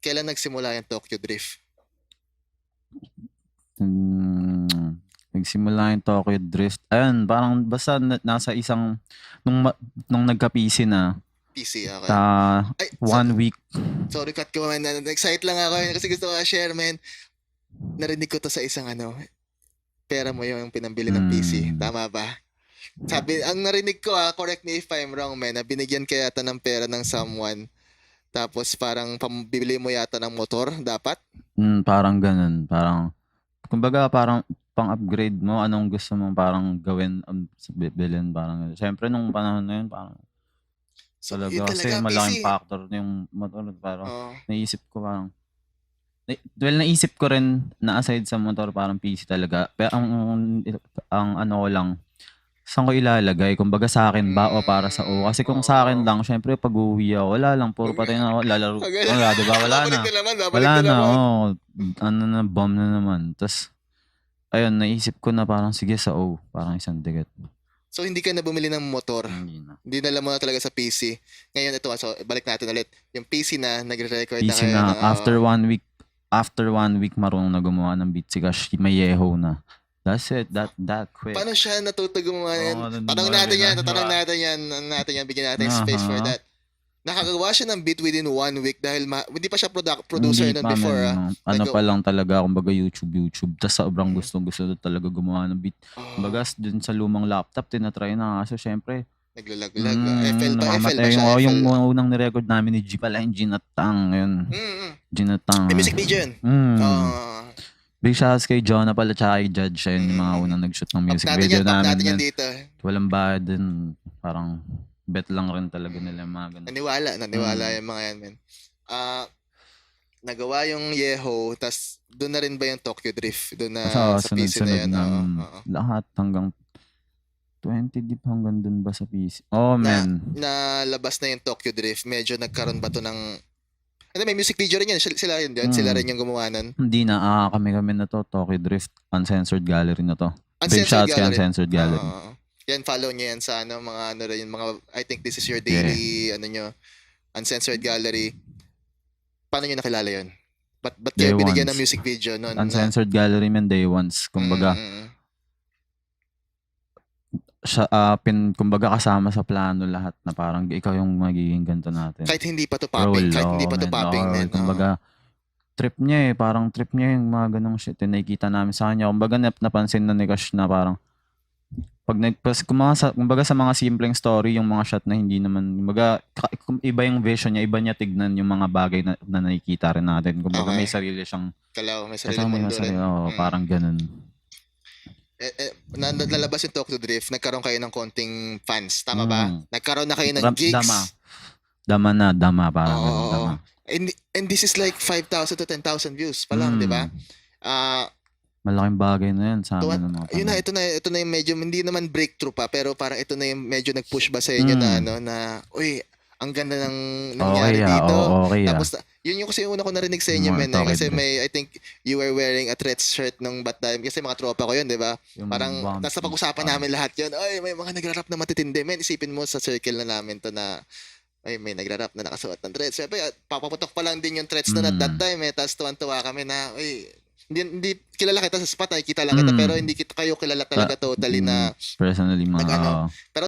kailan nagsimula yung Tokyo Drift? Nagsimula yung Tokyo Drift. Ayun, parang basta nasa isang, nung nagka-PC na, PC, okay. Ay, 1 week. sorry, cut ko man. Excited lang ako kasi gusto ko share, man. Narinig ko to sa isang pera mo yung pinambili ng PC. Tama ba? Sabi, ang narinig ko correct me if I'm wrong, man, na binigyan ka yata ng pera ng someone. Tapos parang pambibili mo yata ng motor, dapat? Parang ganun. Parang, kumbaga parang pang-upgrade mo, anong gusto mong parang gawin sa bibilin. Parang, syempre nung panahon na yun, parang, talaga kasi malaking factor yung motor. Parang, naisip ko parang, naisip ko rin na aside sa motor, parang PC talaga. Pero ang ano ko lang, saan ko ilalagay? Kumbaga sa akin ba o para sa O? Kasi kung sa akin lang, syempre pag uwi ako, wala lang, puro patay na ako, lalaro. Wala, diba? Wala na. Wala na, ano na, bomb na naman. Tapos, ayun, naisip ko na parang sige sa O, parang isang ticket. So, hindi ka na bumili ng motor? Hindi na. Dinala mo na talaga sa PC. Ngayon, ito, so, balik natin ulit. Yung PC na, nagre-record na PC kayo. na, after 1 week marunong na gumawa ng beat si Cash, may yeho na. That's it, that quick. Paano siya natuto gumawa yan? Tanong natin yan, bigyan natin space for that. Nakagawa siya ng beat within 1 week dahil hindi pa siya producer nun before. Ano pa lang talaga, kumbaga YouTube. Tapos sobrang gusto talaga gumawa ng beat. Kumbaga dun sa lumang laptop, tinatry na. So syempre, naglalag. FL ba siya? Yung unang nirecord namin ni G pala, yung Ginatang. Ginatang. May music video yun. Big shoutouts kay Jonah pala tsaka kay Judge. Ayun yung mga unang nag-shoot ng music video namin. Natin yan dito. Walang bayad din. Parang bet lang rin talaga nila yung mga ganun. Naniwala yung mga yan, men. Nagawa yung Yeho, tas doon na rin ba yung Tokyo Drift? Doon na sa PC na yan? Lahat hanggang 20 deep hanggang doon ba sa PC? Oh, man. Nalabas na yung Tokyo Drift. Medyo nagkaroon ba to ng... may music video rin yan. Sila rin yung gumawa nun. Hindi na. Kami na to. Tokyo Drift. Uncensored Gallery na to. Big shots kay Uncensored Gallery. Yan, follow nyo yan sa I think this is your daily, Uncensored Gallery. Paano nyo nakilala yun? Ba't kayo binigyan ng music video nun? Uncensored Gallery man day ones. Kumbaga, kumbaga kasama sa plano lahat na parang ikaw yung magiging ganito natin. Kahit hindi pa to popping. Kumbaga, trip niya parang trip niya yung mga ganong shit. Nakikita namin sa kanya. Kumbaga napansin na ni Cash na parang kumbaga sa mga simpleng story, yung mga shot na hindi naman, kumbaga iba yung vision niya, iba niya tignan yung mga bagay na nakikita rin natin. Kumbaga may sarili siyang may sarili mundo rin. Parang ganun. Nalabas yung Tokyo Drift, nagkaroon kayo ng konting fans, tama ba? Nagkaroon na kayo ng gigs. Dama parang dama. And this is like 5,000 to 10,000 views pa lang, di ba? Malaking bagay na yan sa amin. Ito na yung medyo, hindi naman breakthrough pa, pero parang ito na yung medyo nag-push ba sa inyo na uy, ang ganda ng nangyari dito. Tapos, yun yung kasi yung una ko narinig sa inyo, men. Kasi I think you were wearing a Threats shirt nung that time. Kasi mga tropa ko yun, di ba? Parang, nasa pag-usapan namin lahat yun. Ay, may mga nagra-rap na matitindi. Men, isipin mo sa circle na namin to na, ay, may nagra-rap na nakasuot ng Threats. Siyempre, papaputok pa lang din yung Threats na at that time. Tapos tuwan-tuwa kami na, ay, hindi kilala kita sa spot, nakikita lang kita, pero hindi kayo kilala talaga totally na personally mga pero